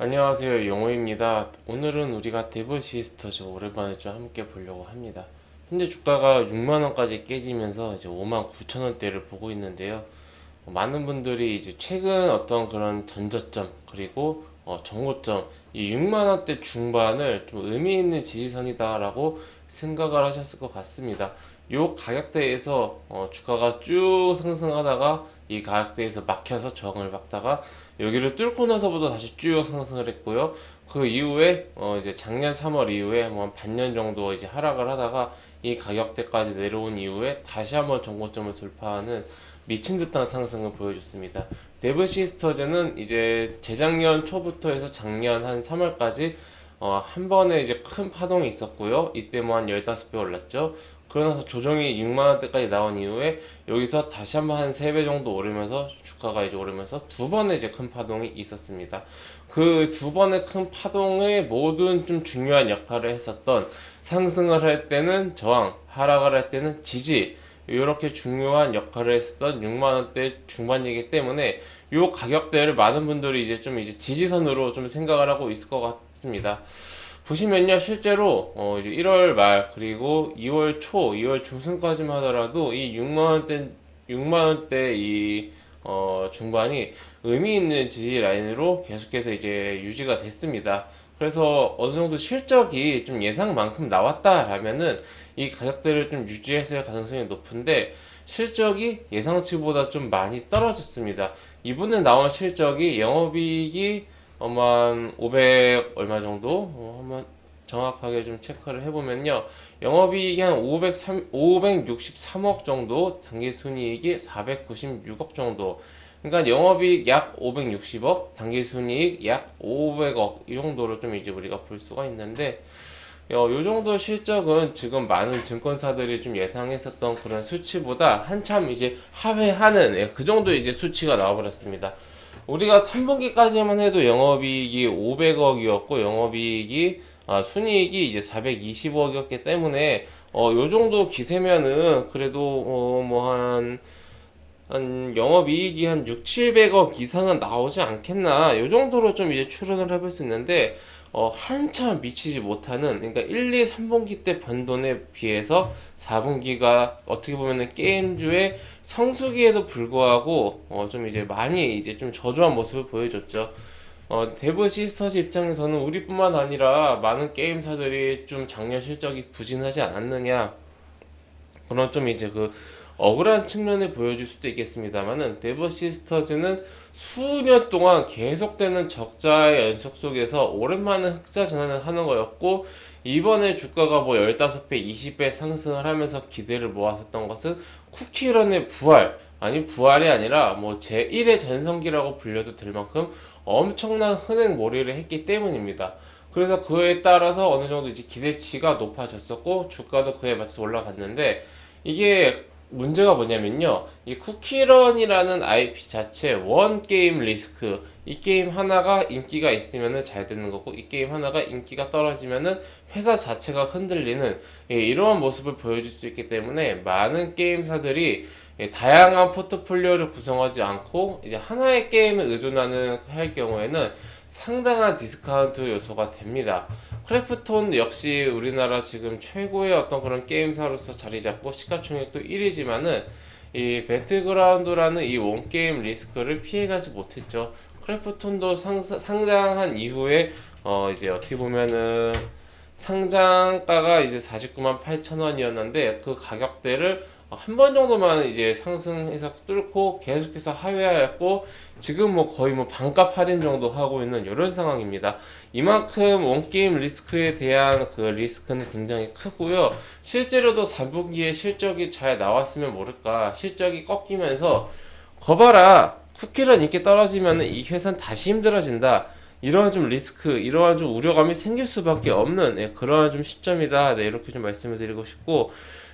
안녕하세요, 영호입니다. 오늘은 우리가 데브시스터즈 오랜만에 좀 함께 보려고 합니다. 현재 주가가 6만원까지 깨지면서 이제 5만 9천원대를 보고 있는데요. 많은 분들이 이제 최근 어떤 그런 전저점 그리고 정고점 이 6만원대 중반을 좀 의미 있는 지지선이다라고 생각을 하셨을 것 같습니다. 이 가격대에서 주가가 쭉 상승하다가 이 가격대에서 막혀서 저항을 받다가 여기를 뚫고 나서부터 다시 쭉 상승을 했고요. 그 이후에 이제 작년 3월 이후에 한번 반년 정도 이제 하락을 하다가 이 가격대까지 내려온 이후에 다시 한번 정고점을 돌파하는 미친 듯한 상승을 보여줬습니다. 데브시스터즈는 이제 재작년 초부터 해서 작년 한 3월까지 한 번에 이제 큰 파동이 있었고요. 이때 뭐 한 15배 올랐죠. 그러나서 조정이 6만원대까지 나온 이후에 여기서 다시 한번 한 3배 정도 오르면서 주가가 이제 오르면서 두 번의 이제 큰 파동이 있었습니다. 그 두 번의 큰 파동의 모든 좀 중요한 역할을 했었던 상승을 할 때는 저항, 하락을 할 때는 지지, 이렇게 중요한 역할을 했었던 6만원대 중반이기 때문에 이 가격대를 많은 분들이 이제 좀 이제 지지선으로 좀 생각을 하고 있을 것 같습니다. 보시면요, 실제로 이제 1월 말 그리고 2월 초, 2월 중순까지만 하더라도 이 6만원대 이 중반이 의미 있는 지지 라인으로 계속해서 이제 유지가 됐습니다. 그래서 어느 정도 실적이 좀 예상만큼 나왔다라면은 이 가격대를 좀 유지했을 가능성이 높은데 실적이 예상치보다 좀 많이 떨어졌습니다. 이번에 나온 실적이 영업이익이 한 500 얼마 정도 한번 정확하게 좀 체크를 해보면요, 영업이익이 한 563억 정도, 당기순이익이 496억 정도. 그러니까 영업이익 약 560억, 당기순이익 약 500억 이 정도로 좀 이제 우리가 볼 수가 있는데, 요 정도 실적은 지금 많은 증권사들이 좀 예상했었던 그런 수치보다 한참 이제 하회하는 그 정도 이제 수치가 나와버렸습니다. 우리가 3분기까지만 해도 영업이익이 500억이었고 영업이익이 순이익이 이제 420억이었기 때문에 요 정도 기세면은 그래도 한 영업이익이 한 6, 700억 이상은 나오지 않겠나 요 정도로 좀 이제 추론을 해볼 수 있는데 한참 미치지 못하는, 그러니까 1, 2, 3분기 때 번 돈에 비해서 4분기가 어떻게 보면은 게임주의 성수기에도 불구하고 좀 이제 많이 이제 좀 저조한 모습을 보여줬죠. 데브 시스터즈 입장에서는 우리뿐만 아니라 많은 게임사들이 좀 작년 실적이 부진하지 않았느냐, 그런 좀 이제 그 억울한 측면을 보여줄 수도 있겠습니다만은 데브 시스터즈는 수년 동안 계속되는 적자의 연속 속에서 오랜만에 흑자 전환을 하는 거였고, 이번에 주가가 뭐 15배, 20배 상승을 하면서 기대를 모았었던 것은 쿠키런의 부활, 아니 부활이 아니라 뭐 제1의 전성기라고 불려도 될 만큼 엄청난 흔행몰이를 했기 때문입니다. 그래서 그에 따라서 어느 정도 이제 기대치가 높아졌었고 주가도 그에 맞춰서 올라갔는데, 이게 문제가 뭐냐면요, 이 쿠키런이라는 IP 자체 원 게임 리스크, 이 게임 하나가 인기가 있으면은 잘 되는 거고 이 게임 하나가 인기가 떨어지면은 회사 자체가 흔들리는 이러한 모습을 보여줄 수 있기 때문에 많은 게임사들이 다양한 포트폴리오를 구성하지 않고 이제 하나의 게임에 의존하는 할 경우에는 상당한 디스카운트 요소가 됩니다. 크래프톤 역시 우리나라 지금 최고의 어떤 그런 게임사로서 자리 잡고 시가총액도 1위지만은 이 배틀그라운드라는 이 원게임 리스크를 피해가지 못했죠. 크래프톤도 상장한 이후에 이제 어떻게 보면은 상장가가 이제 49만 8천 원이었는데 그 가격대를 한 번 정도만 이제 상승해서 뚫고 계속해서 하회하였고 지금 뭐 거의 뭐 반값 할인 정도 하고 있는 이런 상황입니다. 이만큼 원게임 리스크에 대한 그 리스크는 굉장히 크고요. 실제로도 3분기에 실적이 잘 나왔으면 모를까, 실적이 꺾이면서 거봐라, 쿠키런 인기 떨어지면 이 회사는 다시 힘들어진다, 이러한 좀 리스크, 이러한 좀 우려감이 생길 수밖에 없는 그러한 좀 시점이다. 이렇게 좀 말씀을 드리고 싶고,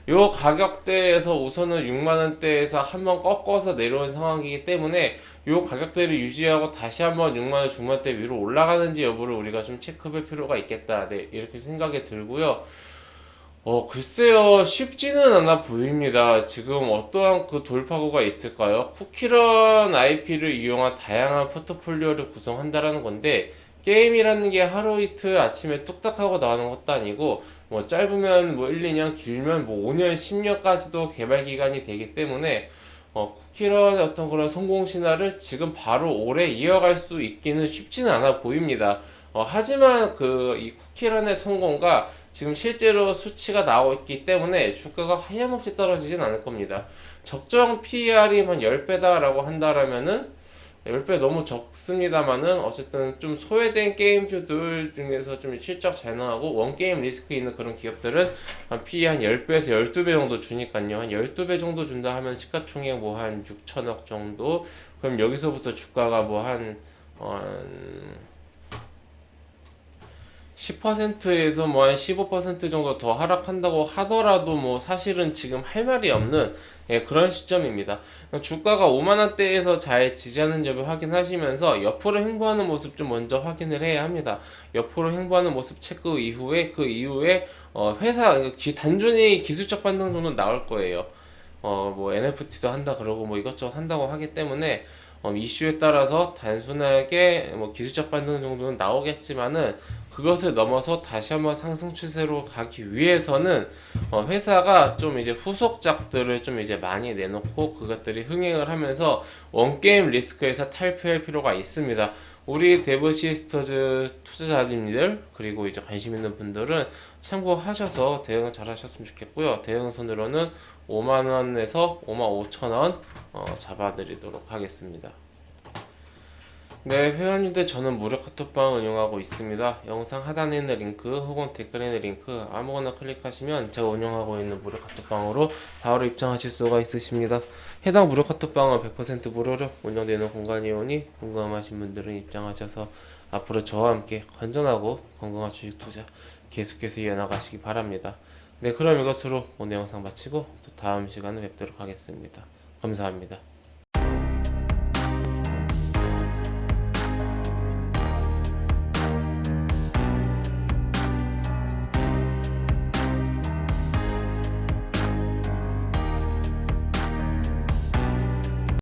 요 가격대에서 우선은 6만원대에서 한번 꺾어서 내려온 상황이기 때문에 요 가격대를 유지하고 다시 한번 6만원 중반대 위로 올라가는지 여부를 우리가 좀 체크할 필요가 있겠다. 이렇게 생각이 들고요. 글쎄요, 쉽지는 않아 보입니다. 지금 어떠한 그 돌파구가 있을까요? 쿠키런 IP를 이용한 다양한 포트폴리오를 구성한다라는 건데, 게임이라는 게 하루 이틀 아침에 뚝딱 하고 나오는 것도 아니고 뭐 짧으면 뭐 1, 2년 길면 뭐 5년, 10년까지도 개발 기간이 되기 때문에 쿠키런의 어떤 그런 성공 신화를 지금 바로 오래 이어갈 수 있기는 쉽지는 않아 보입니다. 하지만 그 이 쿠키런의 성공과 지금 실제로 수치가 나오고 있기 때문에 주가가 하염없이 떨어지진 않을 겁니다. 적정 PER이 한 10배다라고 한다라면은 10배 너무 적습니다만은 어쨌든 좀 소외된 게임주들 중에서 좀 실적 잘 나가고 원게임 리스크 있는 그런 기업들은 한 PE 한 10배에서 12배 정도 주니까요. 한 12배 정도 준다 하면 시가총액 뭐 한 6천억 정도. 그럼 여기서부터 주가가 뭐 한 10%에서 뭐 한 15% 정도 더 하락한다고 하더라도 뭐 사실은 지금 할 말이 없는 그런 시점입니다. 주가가 5만 원대에서 잘 지지하는 점을 확인하시면서 옆으로 횡보하는 모습 좀 먼저 확인을 해야 합니다. 옆으로 횡보하는 모습 체크 이후에 그 이후에 회사 단순히 기술적 반등 정도 나올 거예요. 뭐 NFT도 한다 그러고 뭐 이것저것 한다고 하기 때문에 이슈에 따라서 단순하게 뭐 기술적 반등 정도는 나오겠지만은 그것을 넘어서 다시 한번 상승 추세로 가기 위해서는 회사가 좀 이제 후속작들을 좀 이제 많이 내놓고 그것들이 흥행을 하면서 원게임 리스크에서 탈피할 필요가 있습니다. 우리 데브시스터즈 투자자님들 그리고 이제 관심 있는 분들은 참고하셔서 대응 잘 하셨으면 좋겠고요. 대응선으로는 5만원에서 55,000원 잡아드리도록 하겠습니다. 네, 회원님들 저는 무료 카톡방 운영하고 있습니다. 영상 하단에 있는 링크 혹은 댓글에 있는 링크 아무거나 클릭하시면 제가 운영하고 있는 무료 카톡방으로 바로 입장하실 수가 있으십니다. 해당 무료 카톡방은 100% 무료로 운영되는 공간이오니 궁금하신 분들은 입장하셔서 앞으로 저와 함께 건전하고 건강한 주식 투자 계속해서 이어나가시기 바랍니다. 네, 그럼 이것으로 오늘 영상 마치고 또 다음 시간에 뵙도록 하겠습니다. 감사합니다.